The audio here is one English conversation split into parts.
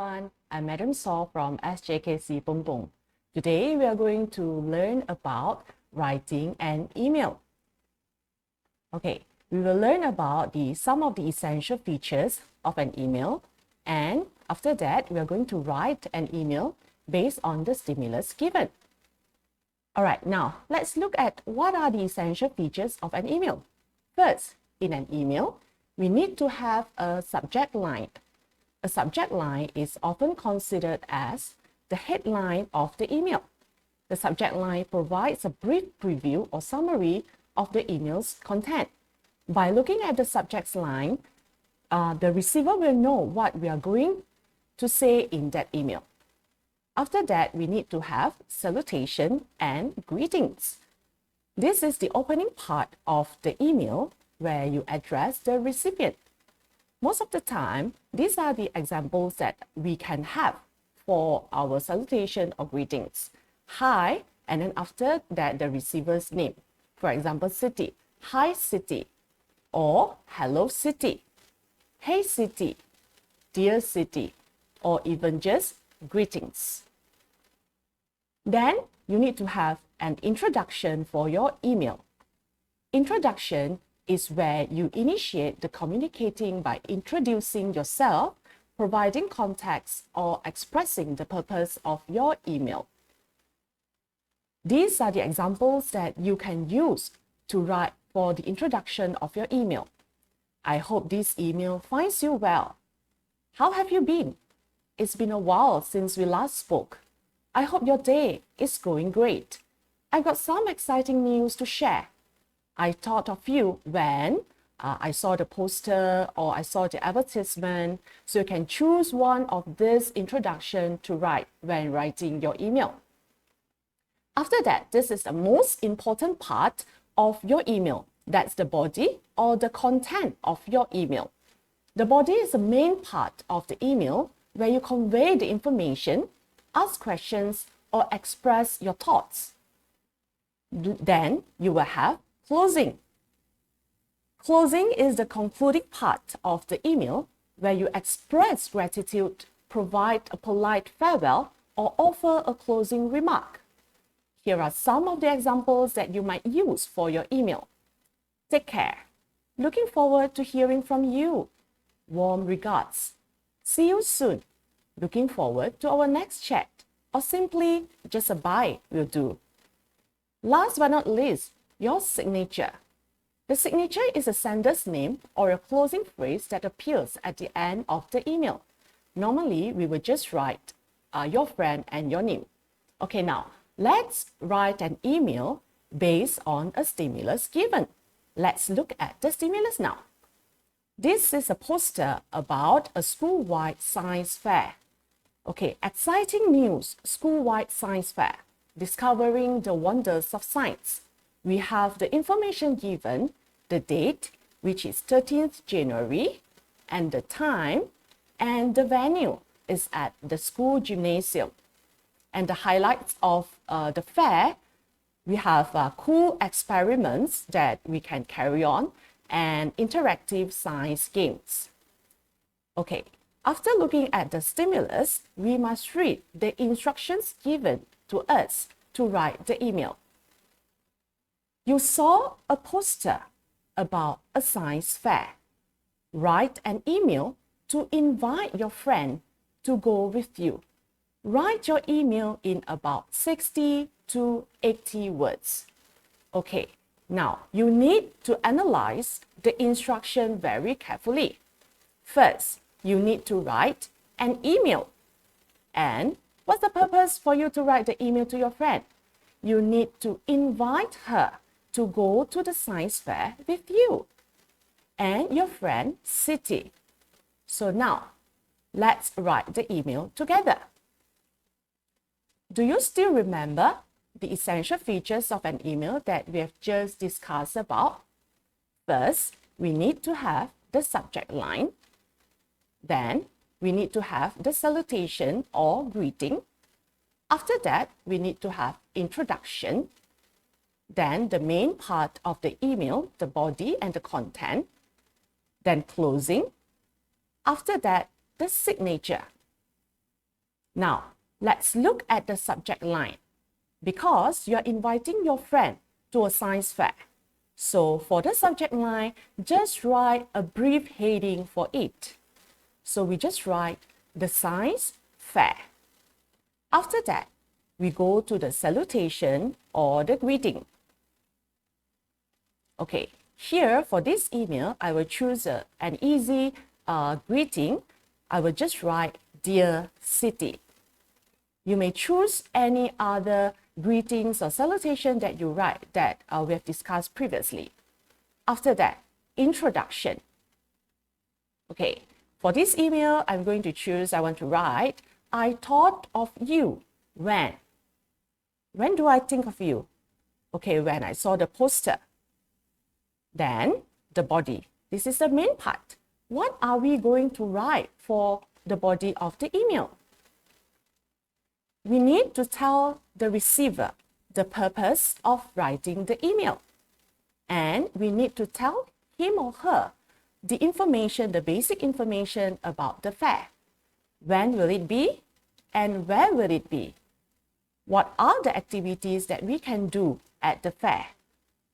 everyone, I'm Madam Saw from SJKC Bumbung. Today we are going to learn about writing an email. Okay, we will learn about some of the essential features of an email, and after that we are going to write an email based on the stimulus given. Alright, now let's look at what are the essential features of an email. First, in an email, we need to have a subject line. A subject line is often considered as the headline of the email. The subject line provides a brief preview or summary of the email's content. By looking at the subject line, the receiver will know what we are going to say in that email. After that, we need to have salutation and greetings. This is the opening part of the email where you address the recipient. Most of the time, these are the examples that we can have for our salutation or greetings. Hi, and then after that, the receiver's name. For example, city. Hi, city. Or hello, city. Hey, city. Dear city. Or even just greetings. Then, you need to have an introduction for your email. Introduction is where you initiate the communicating by introducing yourself, providing context, or expressing the purpose of your email. These are the examples that you can use to write for the introduction of your email. I hope this email finds you well. How have you been? It's been a while since we last spoke. I hope your day is going great. I've got some exciting news to share. I thought of you when I saw the poster or I saw the advertisement, so you can choose one of this introduction to write when writing your email. After that, this is the most important part of your email. That's the body or the content of your email. The body is the main part of the email where you convey the information, ask questions, or express your thoughts. Then you will have closing. Closing is the concluding part of the email where you express gratitude, provide a polite farewell, or offer a closing remark. Here are some of the examples that you might use for your email. Take care. Looking forward to hearing from you. Warm regards. See you soon. Looking forward to our next chat. Or simply just a bye will do. Last but not least, your signature. The signature is a sender's name or a closing phrase that appears at the end of the email. Normally, we would just write your friend and your name. Okay, now, let's write an email based on a stimulus given. Let's look at the stimulus now. This is a poster about a school-wide science fair. Okay, exciting news, school-wide science fair. Discovering the wonders of science. We have the information given, the date, which is 13th January, and the time, and the venue is at the school gymnasium. And the highlights of the fair, we have cool experiments that we can carry on and interactive science games. Okay, after looking at the stimulus, we must read the instructions given to us to write the email. You saw a poster about a science fair. Write an email to invite your friend to go with you. Write your email in about 60 to 80 words. Okay, now you need to analyze the instruction very carefully. First, you need to write an email. And what's the purpose for you to write the email to your friend? You need to invite her to go to the science fair with you and your friend city. So now, let's write the email together. Do you still remember the essential features of an email that we have just discussed about? First, we need to have the subject line. Then, we need to have the salutation or greeting. After that, we need to have introduction. Then the main part of the email, the body and the content. Then closing. After that, the signature. Now, let's look at the subject line. Because you're inviting your friend to a science fair. So for the subject line, just write a brief heading for it. So we just write the science fair. After that, we go to the salutation or the greeting. Okay, here for this email, I will choose an easy greeting. I will just write Dear City. You may choose any other greetings or salutation that you write that we have discussed previously. After that, introduction. Okay, for this email, I'm going to choose, I want to write, I thought of you when. When do I think of you? Okay, when I saw the poster. Then, the body. This is the main part. What are we going to write for the body of the email? We need to tell the receiver the purpose of writing the email. And we need to tell him or her the information, the basic information about the fair. When will it be? And where will it be? What are the activities that we can do at the fair?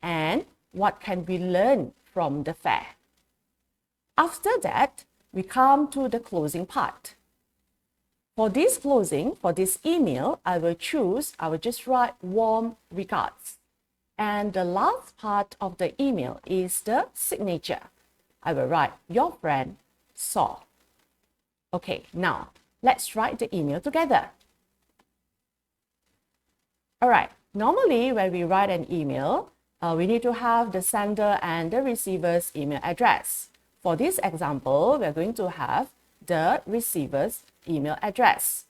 And what can we learn from the fair? After that, we come to the closing part. For this closing, for this email, I will just write warm regards. And the last part of the email is the signature. I will write your friend saw. Okay, now let's write the email together. All right, normally when we write an email, we need to have the sender and the receiver's email address. For this example, we're going to have the receiver's email address.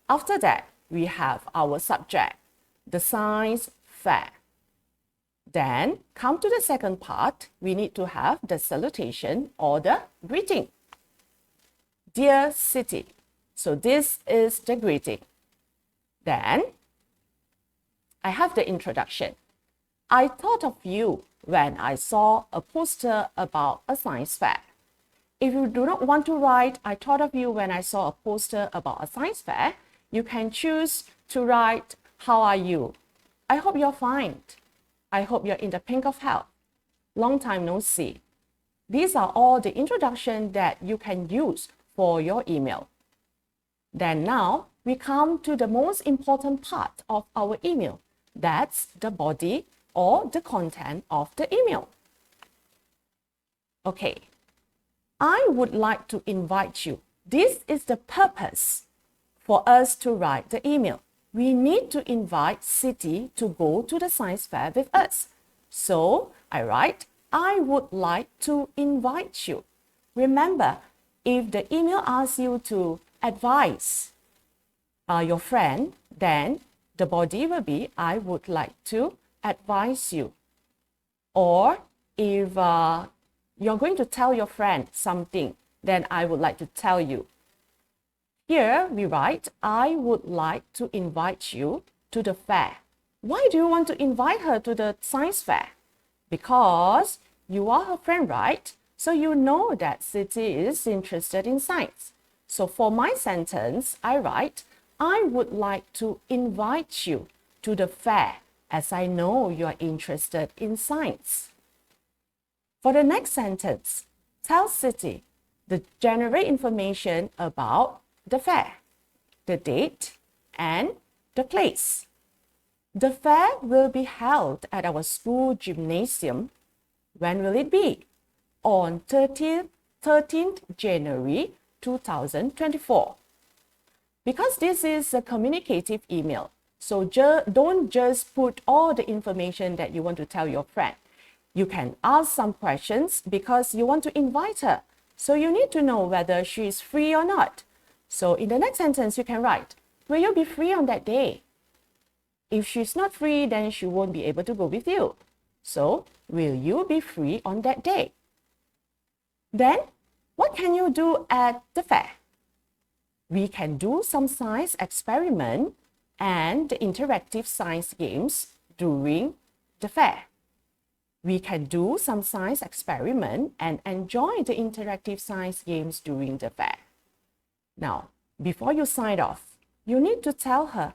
After that, we have our subject, the science fair. Then, come to the second part, we need to have the salutation or the greeting. Dear City. So this is the greeting. Then, I have the introduction. I thought of you when I saw a poster about a science fair. If you do not want to write, I thought of you when I saw a poster about a science fair, you can choose to write, how are you? I hope you're fine. I hope you're in the pink of health. Long time no see. These are all the introduction that you can use for your email. Then now, we come to the most important part of our email. That's the body or the content of the email. Okay. I would like to invite you. This is the purpose for us to write the email. We need to invite City to go to the science fair with us. So I write, I would like to invite you. Remember, if the email asks you to advise your friend, then the body will be, I would like to advise you. Or if you're going to tell your friend something, then I would like to tell you. Here we write, I would like to invite you to the fair. Why do you want to invite her to the science fair? Because you are her friend, right? So you know that City is interested in science. So for my sentence, I write, I would like to invite you to the fair as I know you are interested in science. For the next sentence, tell City to generate information about the fair, the date, and the place. The fair will be held at our school gymnasium. When will it be? On 13th January 2024. Because this is a communicative email, so don't just put all the information that you want to tell your friend. You can ask some questions because you want to invite her. So you need to know whether she is free or not. So in the next sentence, you can write, will you be free on that day? If she's not free, then she won't be able to go with you. So, will you be free on that day? Then, what can you do at the fair? We can do some science experiment and the interactive science games during the fair. We can do some science experiment and enjoy the interactive science games during the fair. Now, before you sign off, You need to tell her,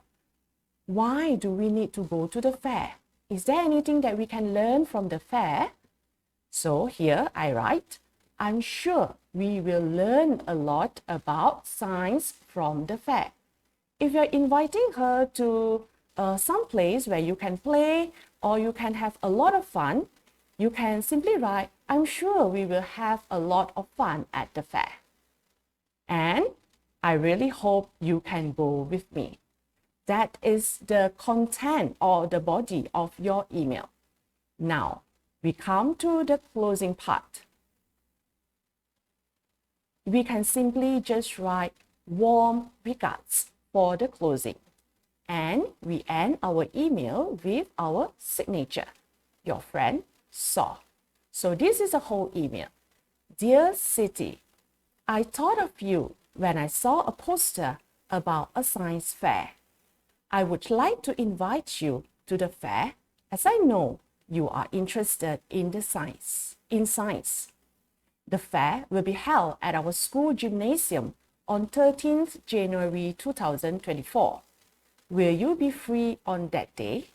why do we need to go to the fair? Is there anything that we can learn from the fair? So here I write, I'm sure we will learn a lot about science from the fair. If you're inviting her to some place where you can play or you can have a lot of fun, you can simply write, I'm sure we will have a lot of fun at the fair. And I really hope you can go with me. That is the content or the body of your email. Now, we come to the closing part. We can simply just write warm regards for the closing. And we end our email with our signature. Your friend saw. So this is a whole email. Dear City, I thought of you when I saw a poster about a science fair. I would like to invite you to the fair as I know you are interested in science. The fair will be held at our school gymnasium on 13th January 2024. Will you be free on that day?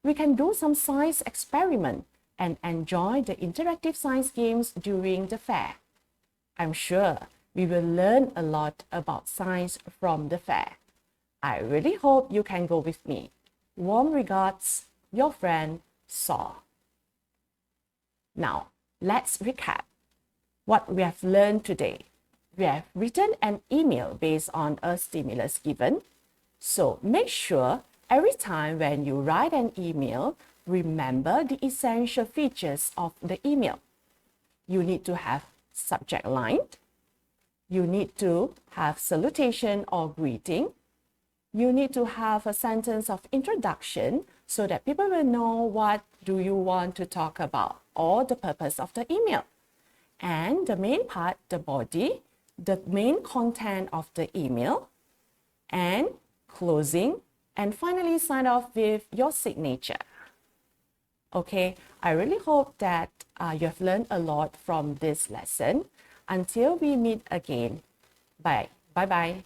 We can do some science experiment and enjoy the interactive science games during the fair. I'm sure we will learn a lot about science from the fair. I really hope you can go with me. Warm regards, your friend, Saw. Now, let's recap what we have learned today. We have written an email based on a stimulus given. So make sure every time when you write an email, remember the essential features of the email. You need to have subject line. You need to have salutation or greeting. You need to have a sentence of introduction so that people will know what do you want to talk about or the purpose of the email. And the main part, the body, the main content of the email, and closing, and finally sign off with your signature. Okay, I really hope that you have learned a lot from this lesson. Until we meet again, bye. Bye-bye.